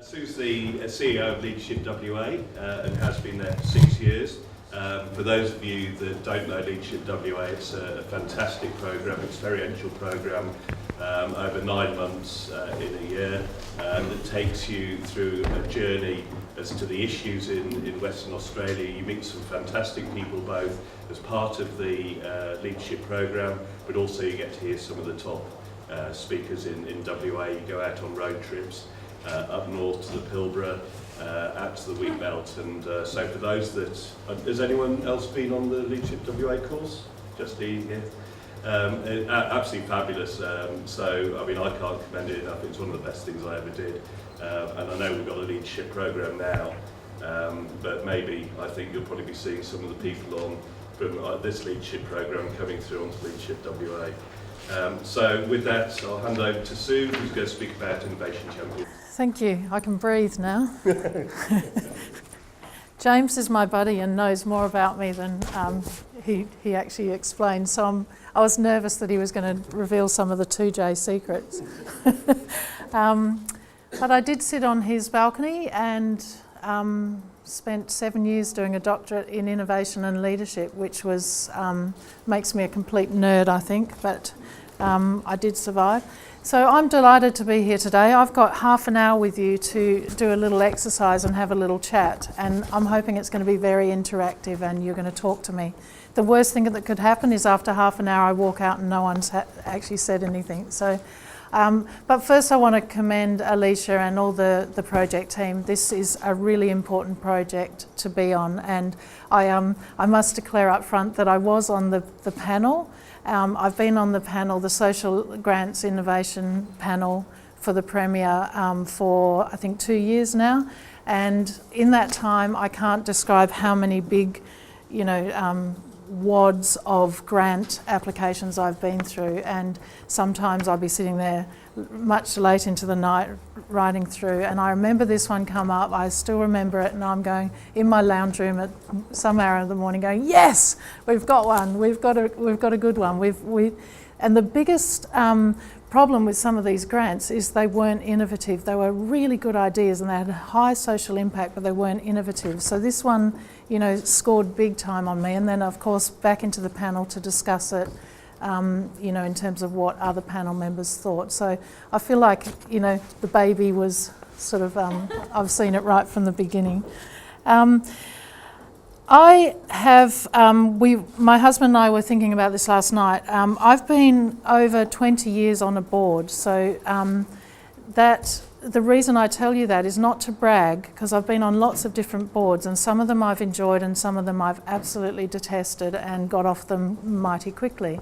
Sue's the CEO of Leadership WA and has been there for 6 years. For those of you that don't know Leadership WA, it's a fantastic programme, experiential programme over 9 months in a year that takes you through a journey as to the issues in Western Australia. You meet some fantastic people both as part of the leadership programme, but also you get to hear some of the top speakers in WA. You go out on road trips up north to the Pilbara, out to the wheat belt, and so for those that has anyone else been on the Leadership WA course? Just Ian here. Absolutely fabulous. So I mean, I can't commend it enough. It's one of the best things I ever did, and I know we've got a leadership program now, but maybe I think you'll probably be seeing some of the people on from this leadership program coming through onto Leadership WA. So with that, I'll hand over to Sue, who's going to speak about Innovation Champions. Thank you. I can breathe now. James is my buddy and knows more about me than he actually explained. So I was nervous that he was going to reveal some of the 2J secrets. But I did sit on his balcony and spent 7 years doing a doctorate in innovation and leadership, which was makes me a complete nerd, I think, but I did survive. So I'm delighted to be here today. I've got half an hour with you to do a little exercise and have a little chat, and I'm hoping it's going to be very interactive and you're going to talk to me. The worst thing that could happen is after half an hour I walk out and no one's actually said anything. So, but first I want to commend Alicia and all the project team. This is a really important project to be on, and I must declare up front that I was on the panel. I've been on the panel, the Social Grants Innovation panel for the Premier for I think 2 years now, and in that time I can't describe how many big, wads of grant applications I've been through, and sometimes I'll be sitting there much late into the night writing through, and I remember this one come up, I still remember it, and I'm going in my lounge room at some hour of the morning going, yes, we've got one, we've got a good one. And the biggest problem with some of these grants is they weren't innovative. They were really good ideas and they had a high social impact, but they weren't innovative. So this one, scored big time on me. And then, of course, back into the panel to discuss it, in terms of what other panel members thought. So I feel like, the baby was sort of, I've seen it right from the beginning. I have, my husband and I were thinking about this last night. I've been over 20 years on a board, so the reason I tell you that is not to brag, because I've been on lots of different boards, and some of them I've enjoyed and some of them I've absolutely detested and got off them mighty quickly.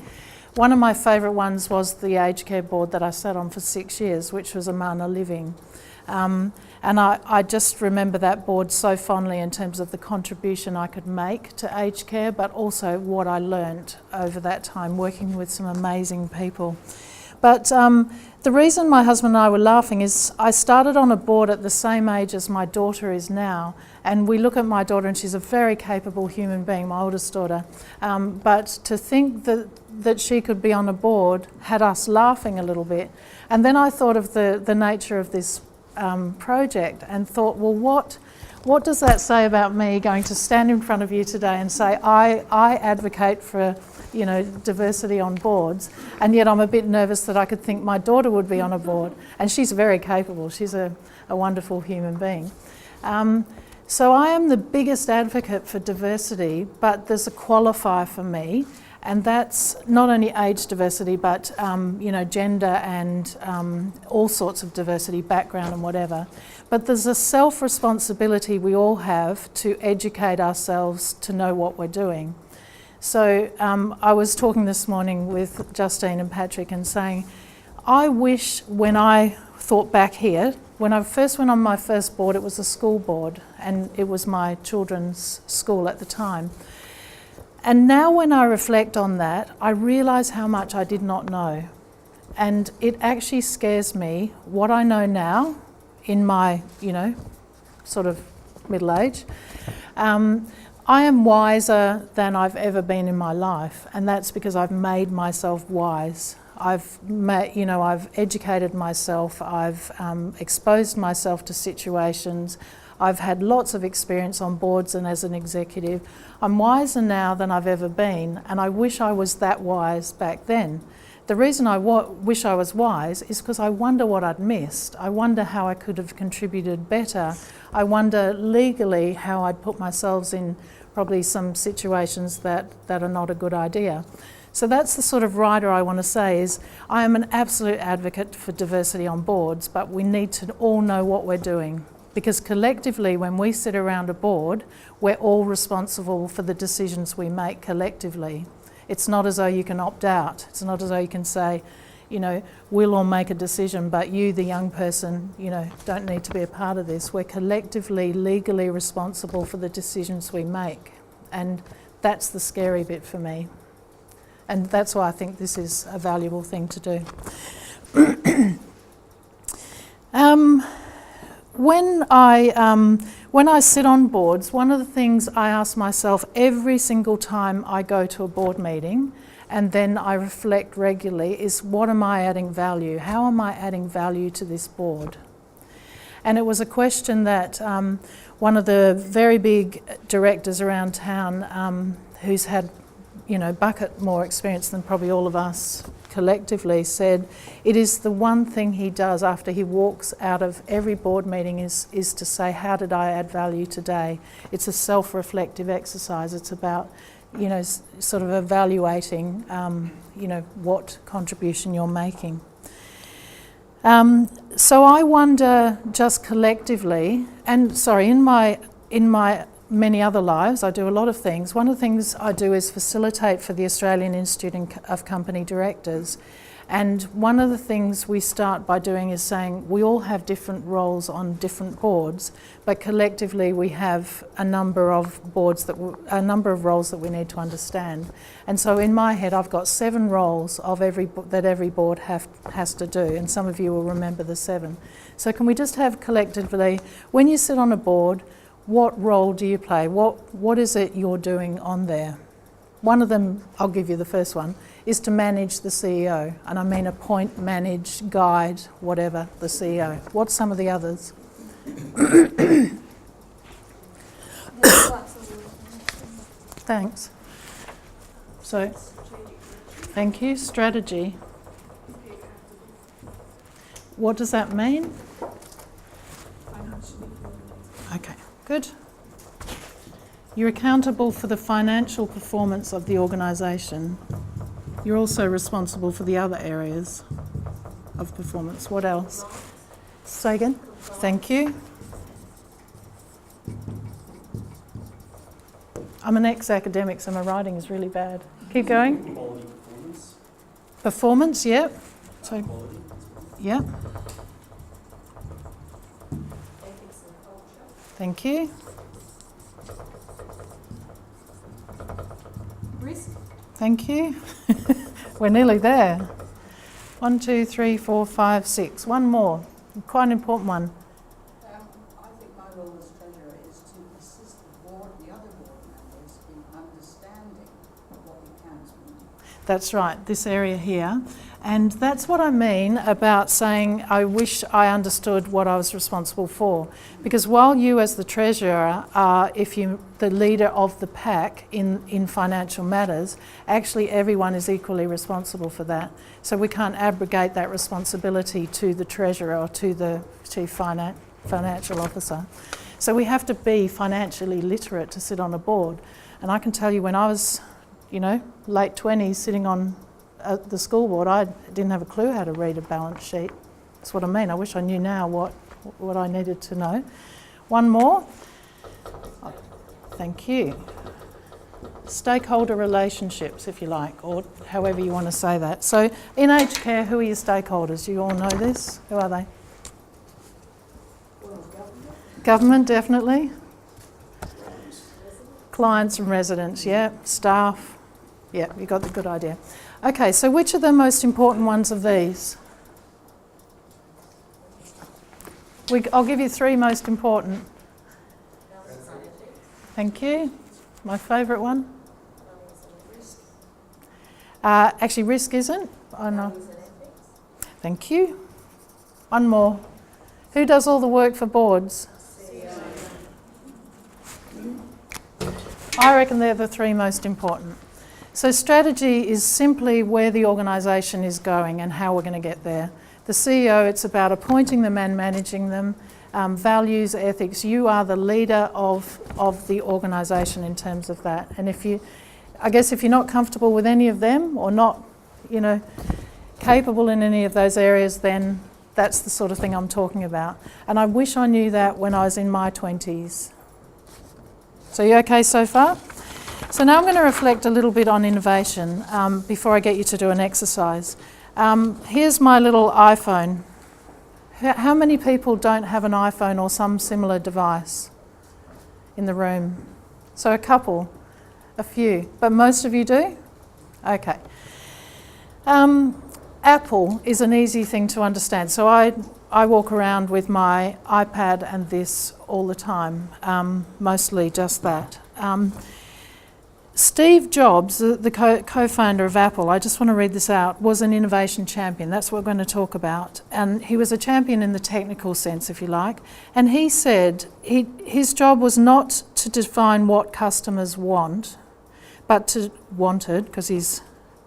One of my favourite ones was the aged care board that I sat on for 6 years, which was Amana Living. And I just remember that board so fondly in terms of the contribution I could make to aged care, but also what I learnt over that time working with some amazing people. But the reason my husband and I were laughing is I started on a board at the same age as my daughter is now, and we look at my daughter and she's a very capable human being, my oldest daughter, but to think that she could be on a board had us laughing a little bit. And then I thought of the nature of this project and thought, well, what does that say about me going to stand in front of you today and say I advocate for diversity on boards, and yet I'm a bit nervous that I could think my daughter would be on a board, and she's very capable, she's a wonderful human being. So I am the biggest advocate for diversity, but there's a qualifier for me, and that's not only age diversity, but gender and all sorts of diversity, background and whatever. But there's a self-responsibility we all have to educate ourselves to know what we're doing. So I was talking this morning with Justine and Patrick and saying, I wish when I thought back here, when I first went on my first board, it was a school board, and it was my children's school at the time. And now when I reflect on that, I realise how much I did not know. And it actually scares me what I know now in my, sort of middle age. I am wiser than I've ever been in my life, and that's because I've made myself wise. I've educated myself, I've exposed myself to situations, I've had lots of experience on boards and as an executive. I'm wiser now than I've ever been, and I wish I was that wise back then. The reason I wish I was wise is because I wonder what I'd missed. I wonder how I could have contributed better. I wonder legally how I'd put myself in probably some situations that are not a good idea. So that's the sort of writer I want to say is I am an absolute advocate for diversity on boards, but we need to all know what we're doing. Because collectively, when we sit around a board, we're all responsible for the decisions we make collectively. It's not as though you can opt out. It's not as though you can say, we'll all make a decision, but you, the young person, don't need to be a part of this. We're collectively, legally responsible for the decisions we make. And that's the scary bit for me. And that's why I think this is a valuable thing to do. When I sit on boards, one of the things I ask myself every single time I go to a board meeting, and then I reflect regularly, is what am I adding value? How am I adding value to this board? And it was a question that one of the very big directors around town, who's had bucket more experience than probably all of us collectively, said it is the one thing he does after he walks out of every board meeting is to say, how did I add value today? It's a self-reflective exercise. It's about sort of evaluating what contribution you're making. So I wonder just collectively, and sorry, in my many other lives, I do a lot of things. One of the things I do is facilitate for the Australian Institute of Company Directors. And one of the things we start by doing is saying we all have different roles on different boards, but collectively we have a number of roles that we need to understand. And so in my head, I've got 7 roles that every board has to do, and some of you will remember the 7. So can we just have collectively, when you sit on a board, what role do you play? What is it you're doing on there? One of them, I'll give you the first one, is to manage the CEO. And I mean appoint, manage, guide, whatever, the CEO. What's some of the others? Thanks. So, thank you. Strategy. What does that mean? Okay. Good. You're accountable for the financial performance of the organisation. You're also responsible for the other areas of performance. What else? Say again. Thank you. I'm an ex-academic, so my writing is really bad. Keep going. Quality performance. Performance, yep. So, Quality. yep. Thank you. Risk. Thank you. We're nearly there. 1, 2, 3, 4, 5, 6. One more. Quite an important one. I think my role as treasurer is to assist the other board members in understanding what the accounts mean. That's right, this area here. And that's what I mean about saying I wish I understood what I was responsible for. Because while you as the treasurer are, the leader of the pack in financial matters, actually everyone is equally responsible for that. So we can't abrogate that responsibility to the treasurer or to the chief financial officer. So we have to be financially literate to sit on a board. And I can tell you when I was, late 20s sitting on the school board, I didn't have a clue how to read a balance sheet. That's what I mean. I wish I knew now what I needed to know. One more. Oh, thank you. Stakeholder relationships, if you like, or however you want to say that. So in aged care, who are your stakeholders? You all know this. Who are they? Government, definitely. Clients and residents, yeah. Staff, yeah, you got the good idea. Okay, so which are the most important ones of these? I'll give you 3 most important. Thank you. My favourite one. Actually, risk isn't. I know. Thank you. One more. Who does all the work for boards? I reckon they're the three most important. So strategy is simply where the organisation is going and how we're going to get there. The CEO, it's about appointing them and managing them. Values, ethics, you are the leader of the organisation in terms of that. And if you're not comfortable with any of them or not, capable in any of those areas, then that's the sort of thing I'm talking about. And I wish I knew that when I was in my 20s. So you okay so far? So now I'm going to reflect a little bit on innovation before I get you to do an exercise. Here's my little iPhone. How many people don't have an iPhone or some similar device in the room? So a couple, a few, but most of you do? Okay. Apple is an easy thing to understand. So I walk around with my iPad and this all the time, mostly just that. Steve Jobs, the co-founder of Apple, I just want to read this out, was an innovation champion. That's what we're going to talk about. And he was a champion in the technical sense, if you like. And he said his job was not to define what customers wanted, because he's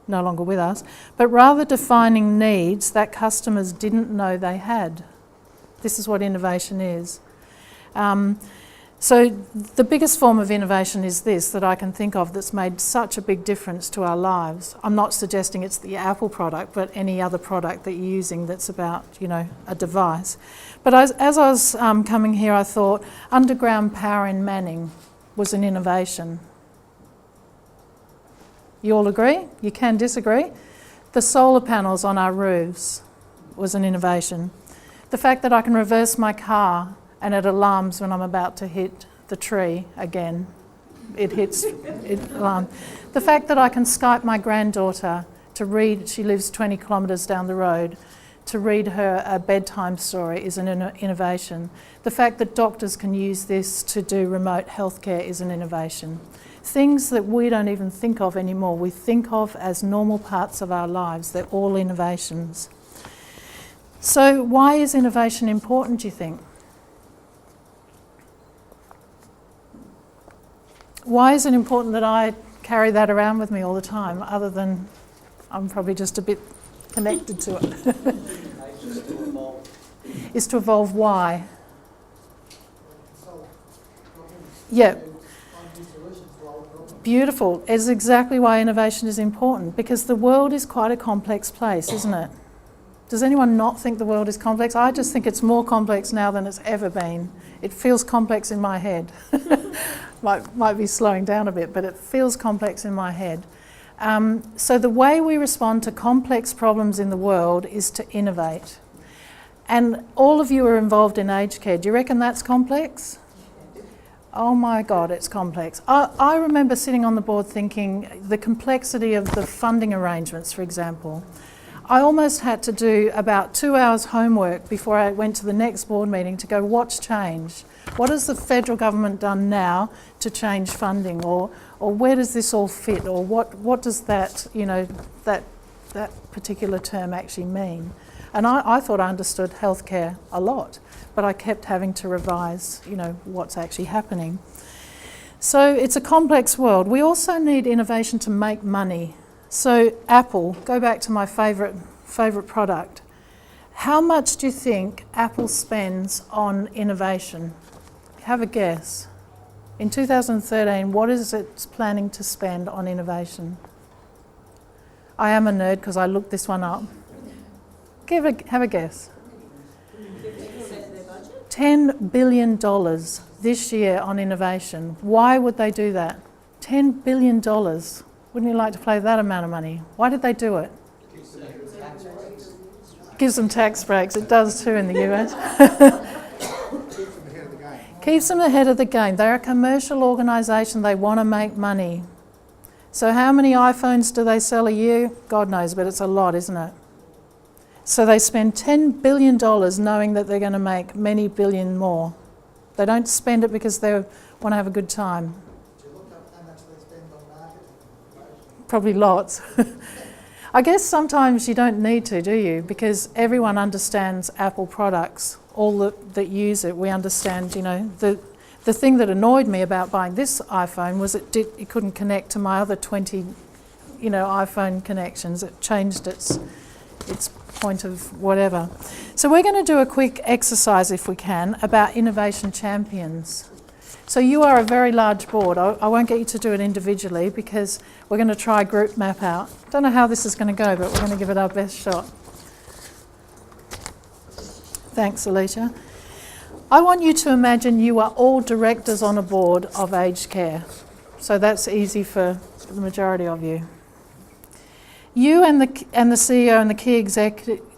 no longer with us, but rather defining needs that customers didn't know they had. This is what innovation is. So the biggest form of innovation is this that I can think of that's made such a big difference to our lives. I'm not suggesting it's the Apple product, but any other product that you're using that's about, a device. But as I was coming here, I thought underground power in Manning was an innovation. You all agree? You can disagree. The solar panels on our roofs was an innovation. The fact that I can reverse my car and it alarms when I'm about to hit the tree again. It alarms. The fact that I can Skype my granddaughter to read, she lives 20 kilometres down the road, to read her a bedtime story is an innovation. The fact that doctors can use this to do remote healthcare is an innovation. Things that we don't even think of anymore, we think of as normal parts of our lives. They're all innovations. So why is innovation important, do you think? Why is it important that I carry that around with me all the time, other than I'm probably just a bit connected to it? Is to evolve why? Yeah. Beautiful. It's exactly why innovation is important, because the world is quite a complex place, isn't it? Does anyone not think the world is complex? I just think it's more complex now than it's ever been. It feels complex in my head. Might be slowing down a bit, but it feels complex in my head. So the way we respond to complex problems in the world is to innovate. And all of you are involved in aged care. Do you reckon that's complex? Oh my God, it's complex. I remember sitting on the board thinking the complexity of the funding arrangements, for example. I almost had to do about 2 hours homework before I went to the next board meeting to go, what's changed? What has the federal government done now to change funding? Or where does this all fit? Or what does that, that particular term actually mean? And I thought I understood healthcare a lot, but I kept having to revise, what's actually happening. So it's a complex world. We also need innovation to make money. So Apple, go back to my favourite product. How much do you think Apple spends on innovation? Have a guess. In 2013, what is it planning to spend on innovation? I am a nerd because I looked this one up. Have a guess. $10 billion this year on innovation. Why would they do that? $10 billion. Wouldn't you like to play that amount of money? Why did they do it? Gives them tax breaks. It does too in the US. Keeps them ahead of the game. They're a commercial organisation. They want to make money. So how many iPhones do they sell a year? God knows, but it's a lot, isn't it? So they spend $10 billion knowing that they're going to make many billion more. They don't spend it because they want to have a good time. Did you look up how much they spend on marketing? Probably lots. I guess sometimes you don't need to, do you? Because everyone understands Apple products. All that use it, we understand. You know, the thing that annoyed me about buying this iPhone was it couldn't connect to my other 20, iPhone connections. It changed its point of whatever. So we're going to do a quick exercise, if we can, about innovation champions. So you are a very large board. I won't get you to do it individually because we're going to try group map out. Don't know how this is going to go, but we're going to give it our best shot. Thanks, Alicia. I want you to imagine you are all directors on a board of aged care. So that's easy for the majority of you. You and the CEO and the key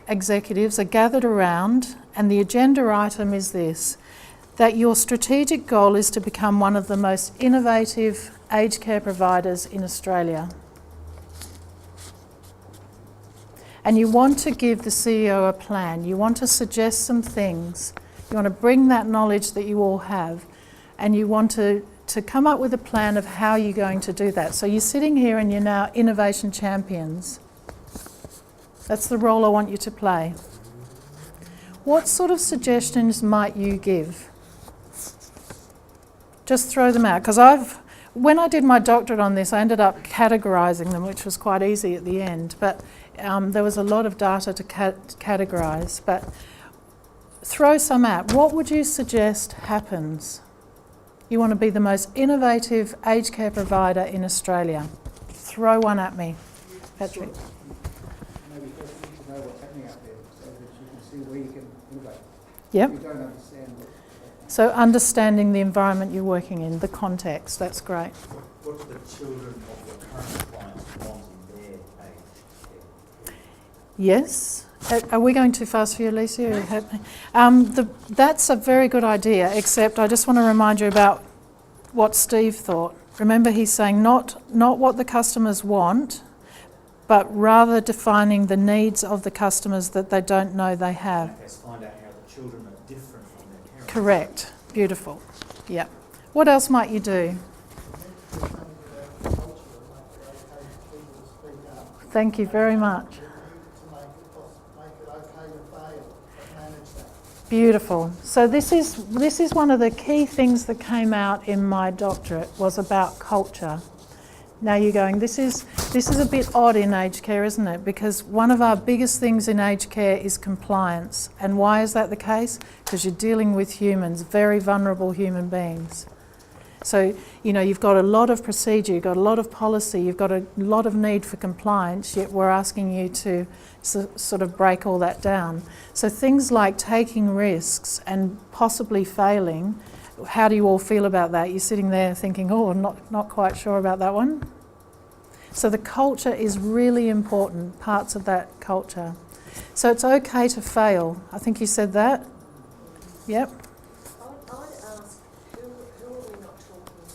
executives are gathered around, and the agenda item is this: that your strategic goal is to become one of the most innovative aged care providers in Australia. And you want to give the CEO a plan. You want to suggest some things. You want to bring that knowledge that you all have, and you want to come up with a plan of how you're going to do that. So you're sitting here and you're now innovation champions. That's the role I want you to play. What sort of suggestions might you give? Just throw them out, because when I did my doctorate on this, I ended up categorising them, which was quite easy at the end, but there was a lot of data to categorise. But throw some out. What would you suggest happens? You want to be the most innovative aged care provider in Australia. Throw one at me, Patrick. Maybe first you need to know what's happening out there so that you can see where you can innovate. Yep. You don't understand what. So understanding the environment you're working in, the context, that's great. What do the children of your current clients want in their aged care? Yes. Are we going too fast for you, Alicia? That's a very good idea, except I just want to remind you about what Steve thought. Remember, he's saying not what the customers want, but rather defining the needs of the customers that they don't know they have. Okay, so find out how the children are different from their parents. Correct. Beautiful. Yeah. What else might you do? Thank you very much. Beautiful. So this is one of the key things that came out in my doctorate, was about culture. Now you're going, this is a bit odd in aged care, isn't it? Because one of our biggest things in aged care is compliance. And why is that the case? Because you're dealing with humans, very vulnerable human beings. So, you've got a lot of procedure, you've got a lot of policy, you've got a lot of need for compliance, yet we're asking you to sort of break all that down. So things like taking risks and possibly failing, how do you all feel about that? You're sitting there thinking, oh, I'm not quite sure about that one. So the culture is really important, parts of that culture. So it's okay to fail. I think you said that. Yep. I would ask, who are we not talking to?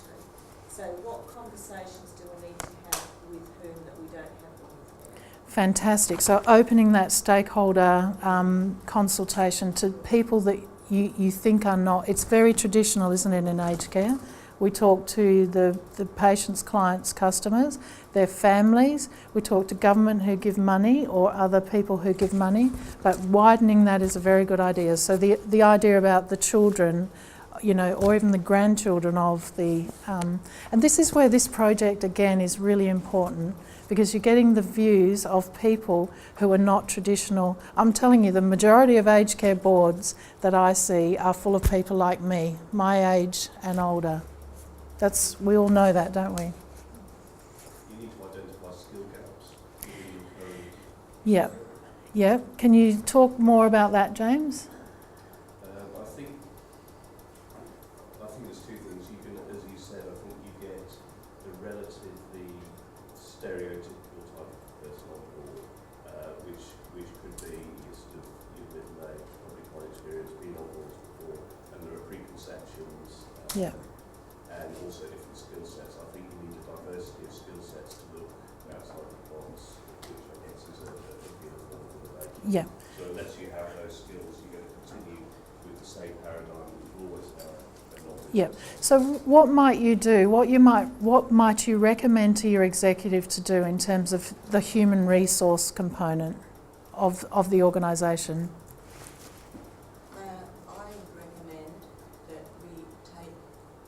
So what conversations do we need to have with whom that we don't have with? Fantastic. So opening that stakeholder consultation to people that you think are not. It's very traditional, isn't it, in aged care? We talk to the patients, clients, customers, their families. We talk to government who give money or other people who give money. But widening that is a very good idea. So the idea about the children, or even the grandchildren of the... and this is where this project, again, is really important, because you're getting the views of people who are not traditional. I'm telling you, the majority of aged care boards that I see are full of people like me, my age and older. We all know that, don't we? You need to identify skill gaps. Yeah. Yeah. Can you talk more about that, James? I think there's two things. You can, as you said, I think you get the relatively stereotypical type of person on board, which could be your middle age, probably quite experienced, been on boards before, and there are preconceptions. Yeah. And also different skill sets. I think you need a diversity of skill sets to look outside the box, which I guess is a bit of form for the debate. Yeah. So unless you have those skills, you're going to continue with the same paradigm that you've always had, and forward. Yep. So what might you do? What might you recommend to your executive to do in terms of the human resource component of the organisation? I would recommend that we take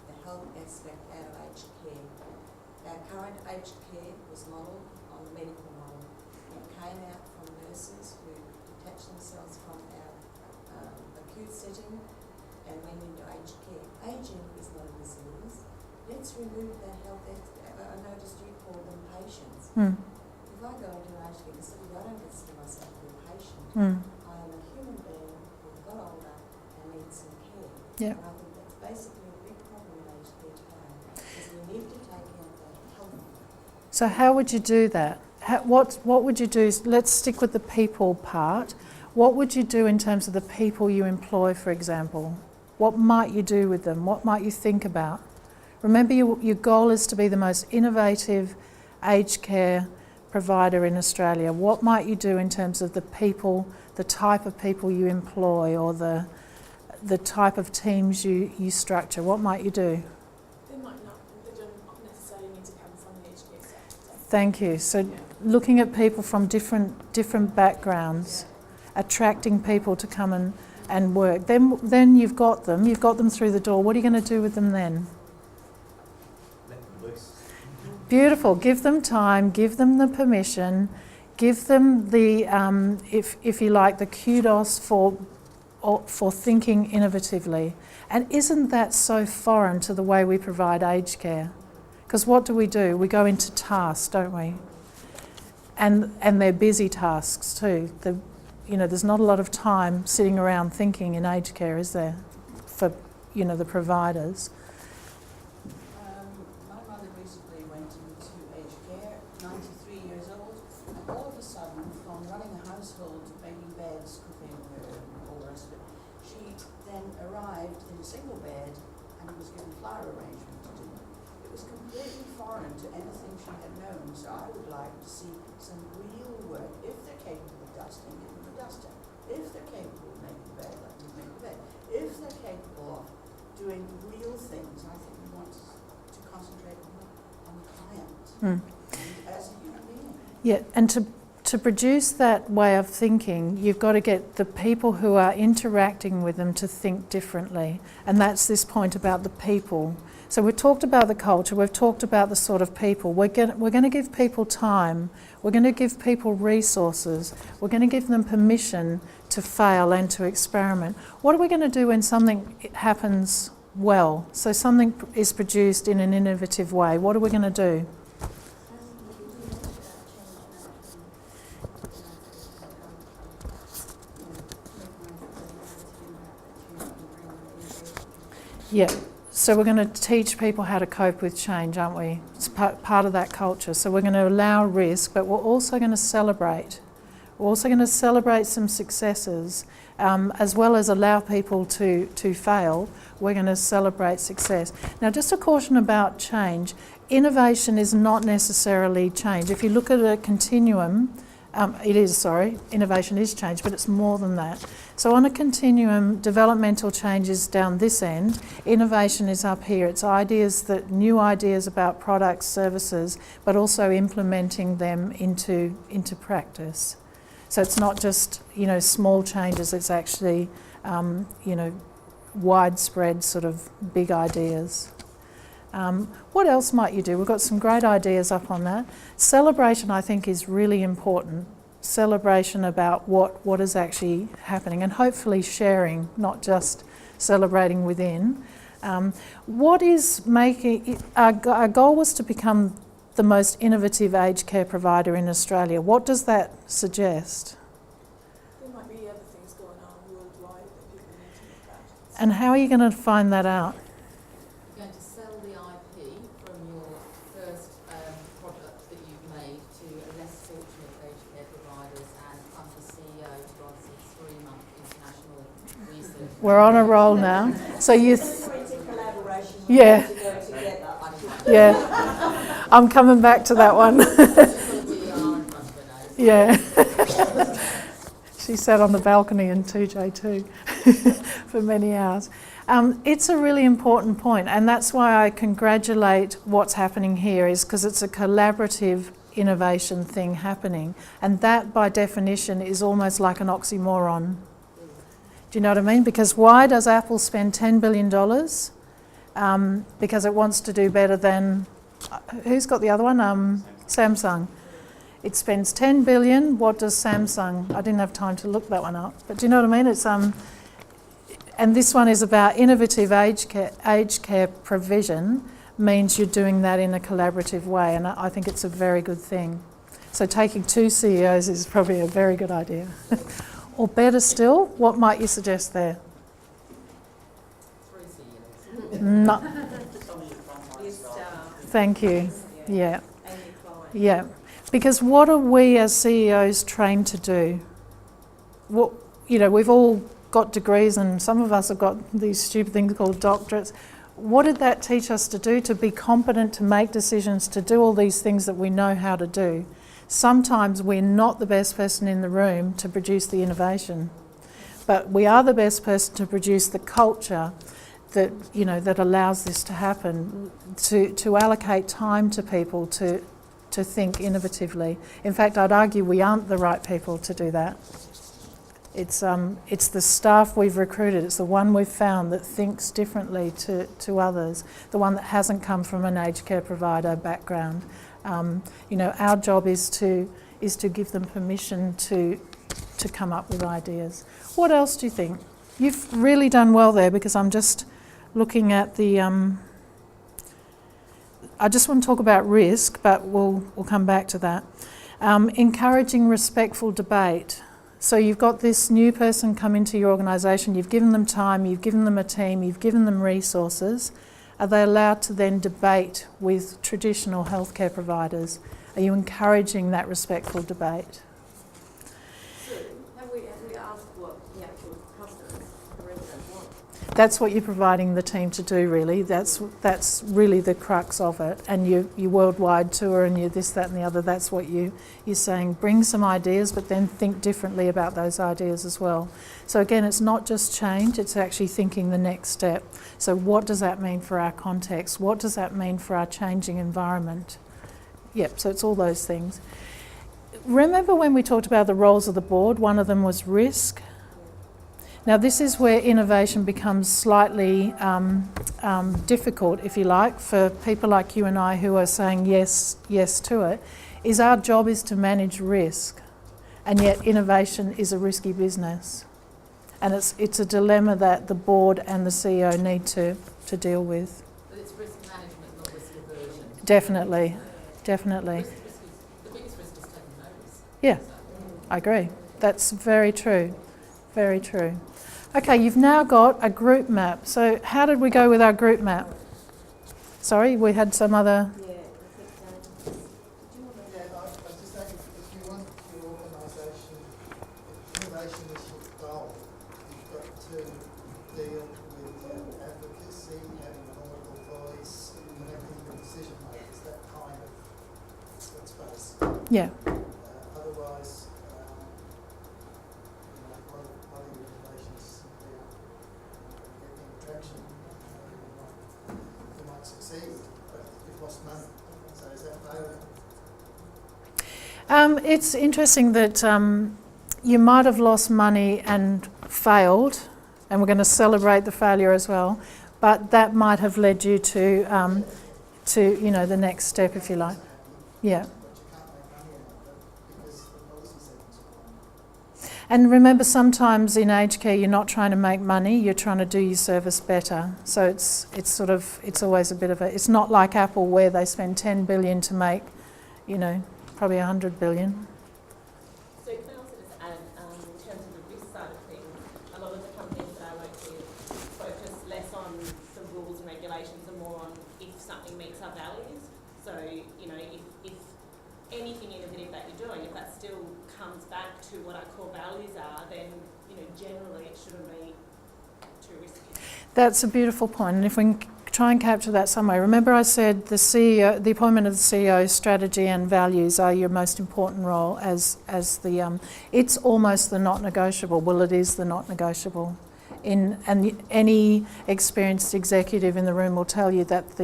the health aspect out of aged care. Our current aged care was modelled on the medical model. It came out from nurses who detached themselves from our acute setting and went into aged care. Ageing is not a disease. Let's remove the health aspect. I noticed you call them patients. If I go into aged care facility, I don't consider myself a patient. I am a human being who got older and needs some care. Yep. And I think that's basically a big problem in aged care today, is we need to take out the health. So how would you do that? What would you do? Let's stick with the people part. What would you do in terms of the people you employ, for example? What might you do with them? What might you think about? Remember, your goal is to be the most innovative aged care provider in Australia. What might you do in terms of the people, the type of people you employ, or the type of teams you structure? What might you do? They don't necessarily need to come from the aged care sector. Thank you. So looking at people from different backgrounds, attracting people to come and work. Then you've got them through the door. What are you going to do with them then? Let them loose. Beautiful. Give them time, give them the permission, give them the, if you like, the kudos for thinking innovatively. And isn't that so foreign to the way we provide aged care? Because what do? We go into tasks, don't we? And they're busy tasks too. There's not a lot of time sitting around thinking in aged care, is there, for the providers? My mother recently went into aged care, 93 years old, and all of a sudden, from running a household, making beds, cooking, all the rest of it, she then arrived in a single bed and was given flower arrangement to do. It was completely foreign to anything she had known, so I would like to see some real work. If they're capable of dusting, give them the duster. If they're capable of making the bed, let them make the bed. If they're capable of doing real things, I think we want to concentrate on the client and as a human being. Yeah, and to produce that way of thinking, you've got to get the people who are interacting with them to think differently. And that's this point about the people. So we've talked about the culture, we've talked about the sort of people. We're going to give people time, we're going to give people resources, we're going to give them permission to fail and to experiment. What are we going to do when something happens well? So something is produced in an innovative way. What are we going to do? Yeah. So we're going to teach people how to cope with change, aren't we? It's part of that culture. So we're going to allow risk, but we're also going to celebrate. We're also going to celebrate some successes, as well as allow people to fail. We're going to celebrate success. Now, just a caution about change. Innovation is not necessarily change. If you look at a continuum, innovation is change, but it's more than that. So on a continuum, developmental change is down this end, innovation is up here. It's new ideas about products, services, but also implementing them into practice. So it's not just, small changes, it's actually, widespread sort of big ideas. What else might you do? We've got some great ideas up on that. Celebration, I think, is really important. Celebration about what is actually happening, and hopefully sharing, not just celebrating within. What is making it, our goal was to become the most innovative aged care provider in Australia. What does that suggest? There might be other things going on worldwide that people need to look at. And how are you going to find that out? You're going to sell the IP from your first product that you've made to a less fortunate aged care providers, and I'm the CEO to run some 3-month international research. We're on a roll now. So you... Collaboration. Yeah. To go together. Yeah. I'm coming back to that one. Yeah. She sat on the balcony in 2J2 for many hours. It's a really important point, and that's why I congratulate what's happening here, is because it's a collaborative innovation thing happening, and that by definition is almost like an oxymoron. Do you know what I mean? Because why does Apple spend $10 billion? Because it wants to do better than, who's got the other one? Samsung. It spends 10 billion. What does Samsung? I didn't have time to look that one up, but do you know what I mean? It's and this one is about innovative aged care provision. Means you're doing that in a collaborative way, and I think it's a very good thing. So taking 2 CEOs is probably a very good idea. Or better still, what might you suggest there? 3 CEOs. No. Your staff. Thank you. Yeah. And your client. Yeah. Because what are we as CEOs trained to do? What, you know, we've all got degrees, and some of us have got these stupid things called doctorates. What did that teach us to do? To be competent, to make decisions, to do all these things that we know how to do. Sometimes we're not the best person in the room to produce the innovation, but we are the best person to produce the culture that, you know, that allows this to happen, to allocate time to people to think innovatively. In fact, I'd argue we aren't the right people to do that. It's the staff we've recruited, it's the one we've found that thinks differently to others, the one that hasn't come from an aged care provider background. You know, our job is to give them permission to come up with ideas. What else do you think? You've really done well there, because I'm just looking at the... I just want to talk about risk, but we'll come back to that. Encouraging respectful debate. So you've got this new person come into your organisation, you've given them time, you've given them a team, you've given them resources. Are they allowed to then debate with traditional healthcare providers? Are you encouraging that respectful debate? So, have we asked what the actual customers, the residents want? That's what you're providing the team to do, really. That's really the crux of it. And your worldwide tour and your this, that and the other, that's what you're saying. Bring some ideas, but then think differently about those ideas as well. So again, it's not just change, it's actually thinking the next step. So what does that mean for our context? What does that mean for our changing environment? Yep, so it's all those things. Remember when we talked about the roles of the board, one of them was risk? Now this is where innovation becomes slightly difficult, if you like, for people like you and I who are saying yes to it, is our job is to manage risk, and yet innovation is a risky business. And it's a dilemma that the board and the CEO need to deal with. But it's risk management, not risk aversion. Definitely. The biggest risk is taking no risk. Yeah, I agree. That's very true. Very true. Okay, you've now got a group map. So how did we go with our group map? Sorry, we had some other... Yeah, I think, did you want to... Yeah, I was just saying, if you want your organisation, if innovation is your goal, you've got to deal with advocacy, having an audible voice, whenever you're a decision maker, it's that kind of space. Yeah. Otherwise, you know, a lot of your innovations simply aren't getting traction. You might succeed, but you've lost money. So is that failure? It's interesting that you might have lost money and failed, and we're going to celebrate the failure as well, but that might have led you to you know, the next step, if you like. Yeah. And remember, sometimes in aged care, you're not trying to make money, you're trying to do your service better. So it's always a bit of a, it's not like Apple where they spend 10 billion to make, you know, probably 100 billion. So can I also just add, in terms of the risk side of things, a lot of the companies that I work with focus less on the rules and regulations and more on if something meets our values. So, you know, if anything innovative that you're doing, if that still comes back to what our core values are, then, you know, generally it shouldn't be too risky. That's a beautiful point, and if we can try and capture that some way. Remember I said the CEO, the appointment of the CEO, strategy and values are your most important role as the, it's almost the not negotiable. Well, it is the not negotiable. Any experienced executive in the room will tell you that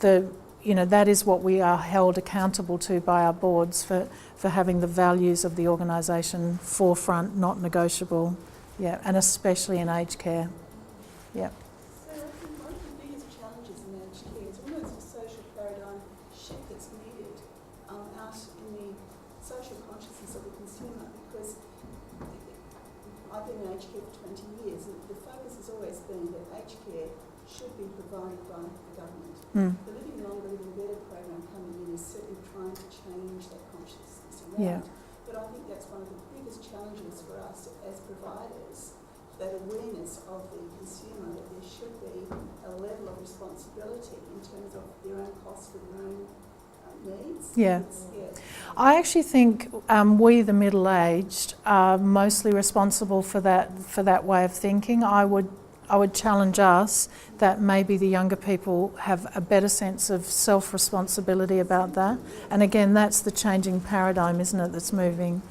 that is what we are held accountable to by our boards for having the values of the organisation forefront, not negotiable. Yeah, and especially in aged care. Yeah. So I think one of the biggest challenges in aged care is almost a social paradigm shift that's needed out in the social consciousness of the consumer, because I've been in aged care for 20 years and the focus has always been that aged care should be provided by the government. The Living Longer, Living Better program coming in is certainly trying to change that consciousness around. Yeah. But I think that's one of the biggest challenges for us as providers, that awareness of the consumer, that there should be a level of responsibility in terms of their own costs for their own needs. Yeah. I actually think we, the middle-aged, are mostly responsible for that way of thinking. I would challenge us that maybe the younger people have a better sense of self-responsibility about that. And again, that's the changing paradigm, isn't it, that's moving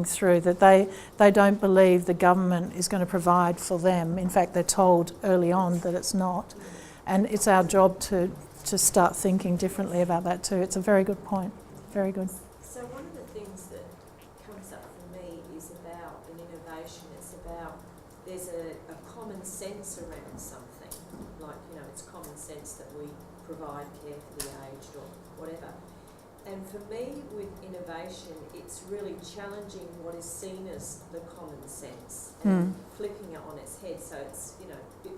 through, that they don't believe the government is going to provide for them. In fact, they're told early on that it's not. And it's our job to start thinking differently about that too. It's a very good point. Very good. So one of the things that comes up for me is about an innovation. It's about there's a common sense around something, like, it's common sense that we provide care for the aged or whatever. And for me, with innovation, it's really challenging what is seen as the common sense and flipping it on its head. So it's, a bit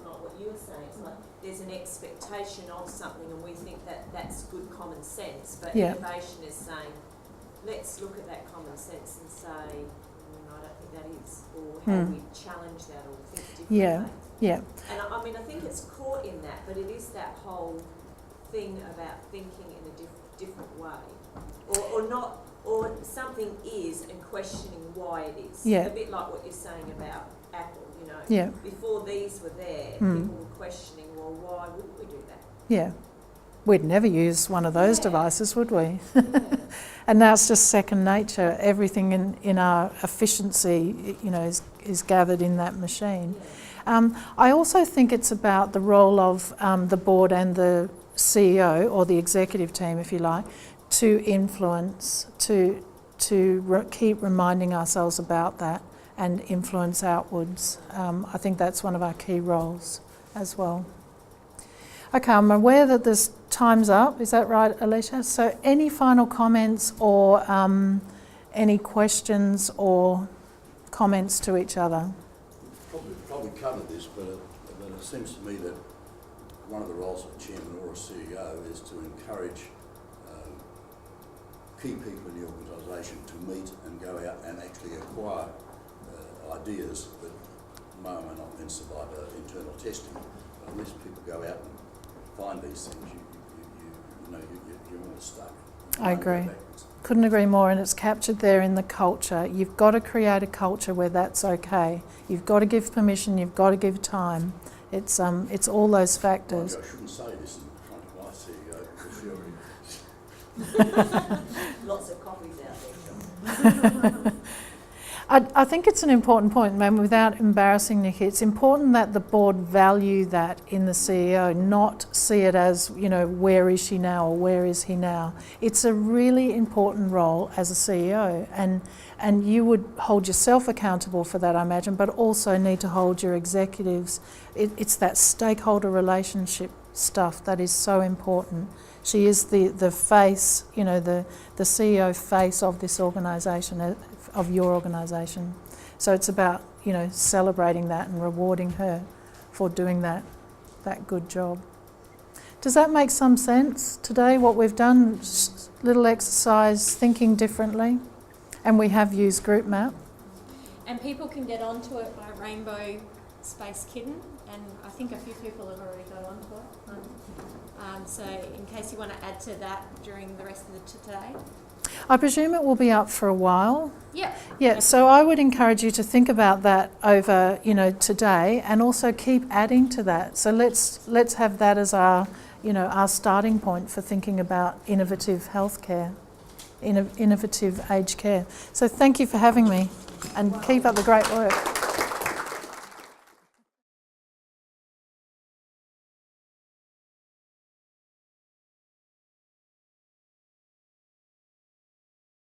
like what you were saying. It's like there's an expectation of something and we think that that's good common sense. But innovation is saying, let's look at that common sense and say, I don't think that is. Or how do we challenge that or think differently? Yeah. And I think it's caught in that, but it is that whole thing about thinking in a different way, or not, or something is and questioning why it is. Yeah. A bit like what you're saying about Apple, Yeah. Before these were there, people were questioning, well, why wouldn't we do that? Yeah. We'd never use one of those devices, would we? And now it's just second nature. Everything in our efficiency, is gathered in that machine. I also think it's about the role of the board and the CEO, or the executive team, if you like, to influence, to keep reminding ourselves about that and influence outwards. I think that's one of our key roles as well. Okay, I'm aware that this time's up. Is that right, Alicia? So any final comments or any questions or comments to each other? Probably covered this, but it seems to me that one of the roles of a chairman or a CEO is to encourage key people in the organisation to meet and go out and actually acquire ideas that may or may not then survive internal testing. But unless people go out and find these things, you're all stuck. I agree. Couldn't agree more, and it's captured there in the culture. You've got to create a culture where that's okay. You've got to give permission, you've got to give time. It's all those factors. I shouldn't say this in front of my CEO because she already... Lots of copies out there. I think it's an important point, ma'am, without embarrassing Nikki. It's important that the board value that in the CEO, not see it as, where is she now or where is he now. It's a really important role as a CEO, and you would hold yourself accountable for that, I imagine, but also need to hold your executives. It's that stakeholder relationship stuff that is so important. She is the face, the CEO face of this organisation, of your organisation. So it's about, celebrating that and rewarding her for doing that good job. Does that make some sense today, what we've done? Little exercise, thinking differently. And we have used Group Map. And people can get onto it by Rainbow Space Kitten, and I think a few people have already got onto it. So in case you want to add to that during the rest of today. I presume it will be up for a while. Yep. Yeah, so I would encourage you to think about that over, today, and also keep adding to that. So let's have that as our starting point for thinking about innovative healthcare, innovative aged care. So thank you for having me, and keep up the great work.